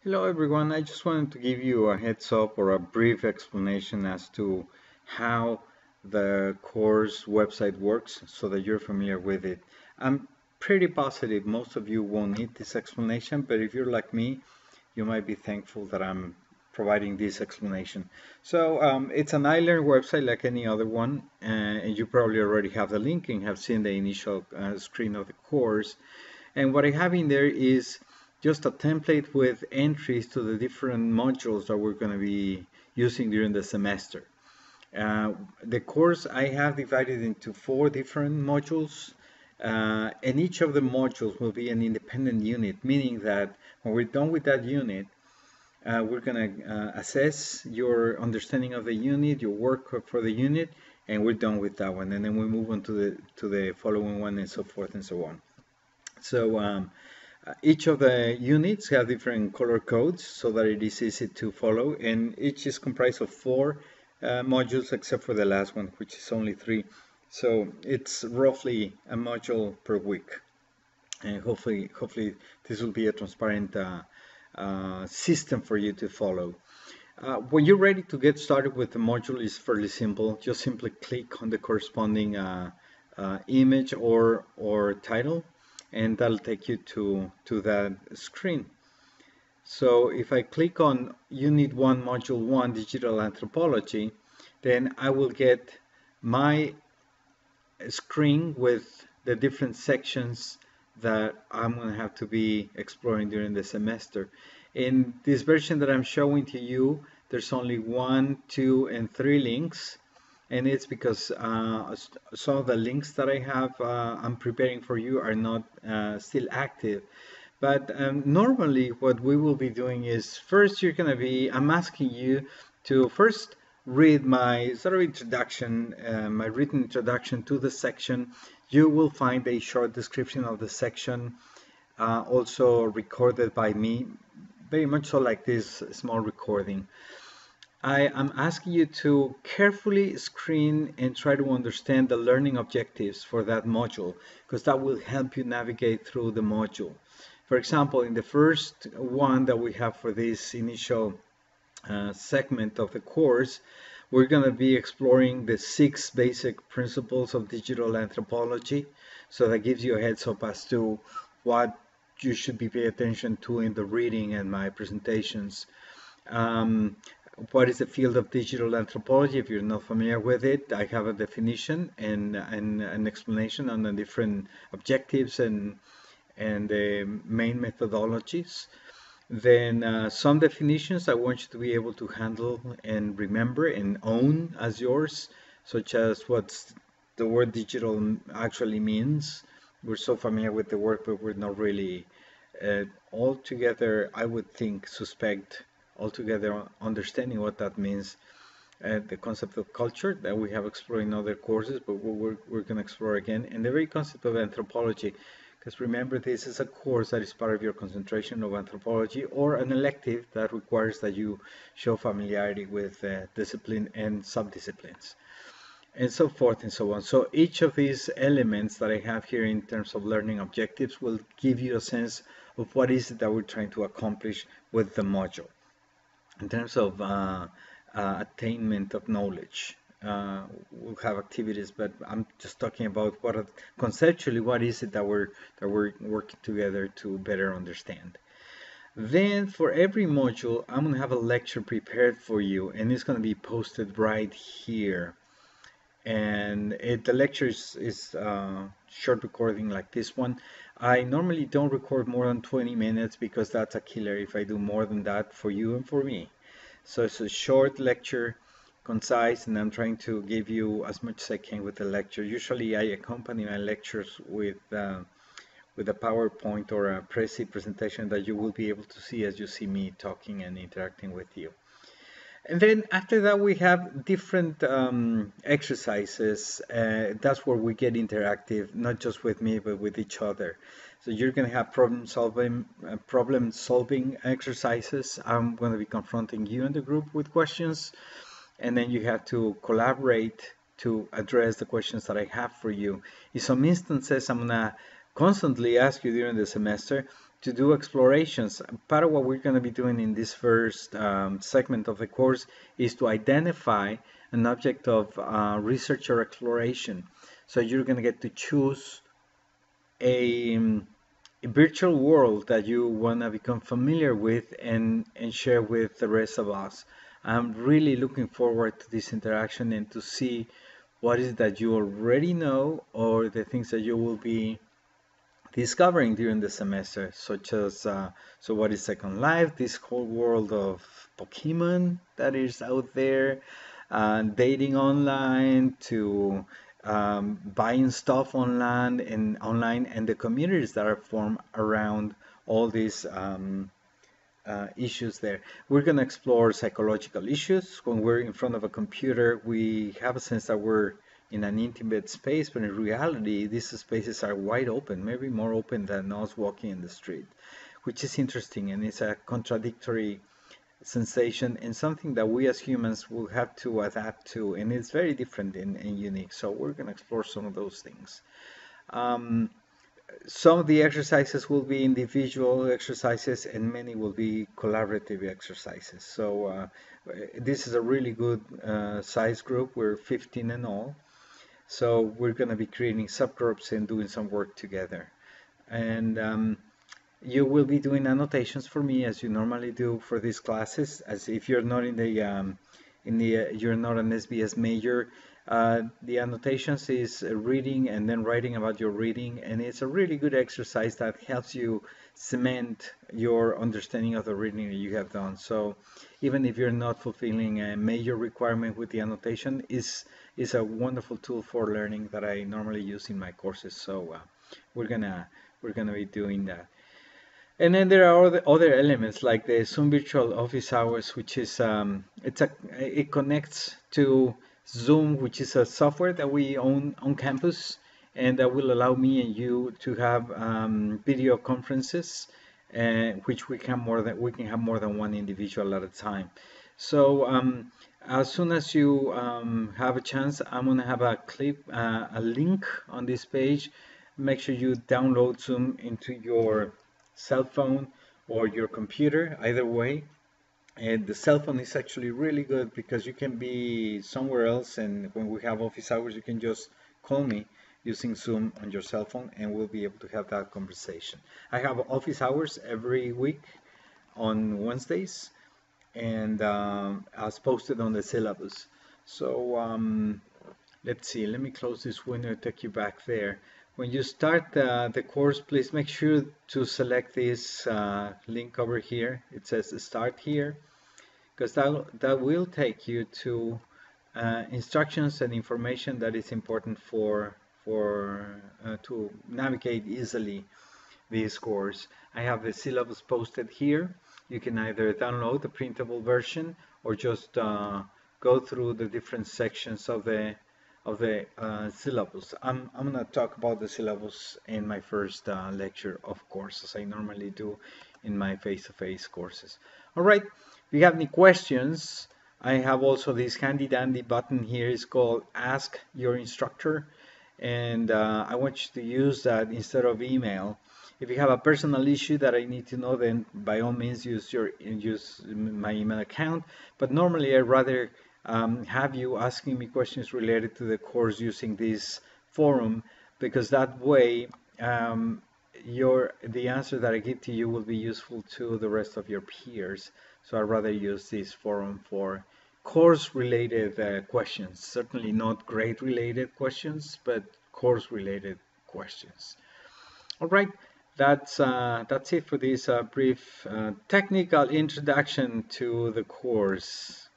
Hello everyone, I just wanted to give you a heads up or a brief explanation as to how the course website works so that you're familiar with it. I'm pretty positive most of you won't need this explanation, but if you're like me, you might be thankful that I'm providing this explanation. So it's an iLearn website like any other one, and you probably already have the link and have seen the initial screen of the course. And what I have in there is just a template with entries to the different modules that we're going to be using during the semester. The course I have divided into 4 different modules, and each of the modules will be an independent unit, meaning that when we're done with that unit, we're going to assess your understanding of the unit, your work for the unit, and we're done with that one. And then we move on to the following one, and so forth and so on. So each of the units have different color codes so that it is easy to follow, and each is comprised of 4 modules except for the last one, which is only 3. So it's roughly a module per week, and hopefully this will be a transparent system for you to follow. When you're ready to get started with the module, it's fairly simple. Just simply click on the corresponding image or title, and that'll take you to that screen. So if I click on Unit 1, Module 1, Digital Anthropology, then I will get my screen with the different sections that I'm going to have to be exploring during the semester. In this version that I'm showing to you, there's only 1, 2, and 3 links, and it's because some of the links that I have I'm preparing for you are not still active. But normally what we will be doing is first I'm asking you to first read my sort of introduction, my written introduction to the section. You will find a short description of the section, also recorded by me, very much so like this small recording. I am asking you to carefully screen and try to understand the learning objectives for that module, because that will help you navigate through the module. For example, in the first one that we have for this initial segment of the course, we're going to be exploring the 6 basic principles of digital anthropology. So that gives you a heads up as to what you should be paying attention to in the reading and my presentations. Um, what is the field of digital anthropology? If you're not familiar with it, I have a definition and an explanation on the different objectives and the main methodologies. Then some definitions I want you to be able to handle and remember and own as yours, such as what's the word digital actually means. We're so familiar with the word, but we're not really altogether, I would think, suspect altogether understanding what that means. The concept of culture that we have explored in other courses, but we're going to explore again, and the very concept of anthropology. Because remember, this is a course that is part of your concentration of anthropology or an elective that requires that you show familiarity with discipline and subdisciplines, and so forth and so on. So each of these elements that I have here in terms of learning objectives will give you a sense of what is it that we're trying to accomplish with the module in terms of attainment of knowledge. We'll have activities, but I'm just talking about conceptually what is it that we're working together to better understand. Then for every module, I'm going to have a lecture prepared for you, and it's going to be posted right here. And the lecture is short recording like this one. I normally don't record more than 20 minutes because that's a killer if I do more than that for you and for me. So it's a short lecture, concise, and I'm trying to give you as much as I can with the lecture. Usually I accompany my lectures with a PowerPoint or a Prezi presentation that you will be able to see as you see me talking and interacting with you. And then after that, we have different exercises. That's where we get interactive, not just with me, but with each other. So you're going to have problem solving exercises. I'm going to be confronting you in the group with questions, and then you have to collaborate to address the questions that I have for you. In some instances, I'm going to constantly ask you during the semester to do explorations. Part of what we're going to be doing in this first segment of the course is to identify an object of research or exploration. So you're going to get to choose a virtual world that you want to become familiar with and share with the rest of us. I'm really looking forward to this interaction and to see what is it that you already know or the things that you will be discovering during the semester, such as so what is Second Life, this whole world of Pokemon that is out there, dating online to buying stuff online and the communities that are formed around all these issues there. We're going to explore psychological issues. When we're in front of a computer, we have a sense that we're in an intimate space, but in reality, these spaces are wide open, maybe more open than us walking in the street, which is interesting, and it's a contradictory sensation and something that we as humans will have to adapt to, and it's very different and unique. So we're going to explore some of those things. Some of the exercises will be individual exercises and many will be collaborative exercises. So this is a really good size group. We're 15 in all. So we're going to be creating subgroups and doing some work together. And you will be doing annotations for me as you normally do for these classes. As if you're not you're not an SBS major, the annotations is reading and then writing about your reading, and it's a really good exercise that helps you cement your understanding of the reading that you have done. So even if you're not fulfilling a major requirement with the annotation, is a wonderful tool for learning that I normally use in my courses. So we're gonna be doing that. And then there are other elements like the Zoom Virtual Office Hours, which is it connects to Zoom, which is a software that we own on campus, and that will allow me and you to have video conferences, which we can have more than one individual at a time. So as soon as you have a chance, I'm gonna have a link on this page. Make sure you download Zoom into your cell phone or your computer, either way. And the cell phone is actually really good because you can be somewhere else, and when we have office hours, you can just call me using Zoom on your cell phone and we'll be able to have that conversation. I have office hours every week on Wednesdays, and as posted on the syllabus. So let's see, let me close this window and take you back there. When you start the course, please make sure to select this link over here. It says start here, because that will take you to instructions and information that is important for to navigate easily this course. I have the syllabus posted here. You can either download the printable version or just go through the different sections of the syllabus. I'm going to talk about the syllabus in my first lecture, of course, as I normally do in my face-to-face courses. All right, if you have any questions, I have also this handy dandy button here. It's called Ask Your Instructor, and I want you to use that instead of email. If you have a personal issue that I need to know, then by all means use my email account. But normally I'd rather have you asking me questions related to the course using this forum, because that way the answer that I give to you will be useful to the rest of your peers. So I'd rather use this forum for course related questions, certainly not grade related questions, but course related questions. All right, that's it for this brief technical introduction to the course.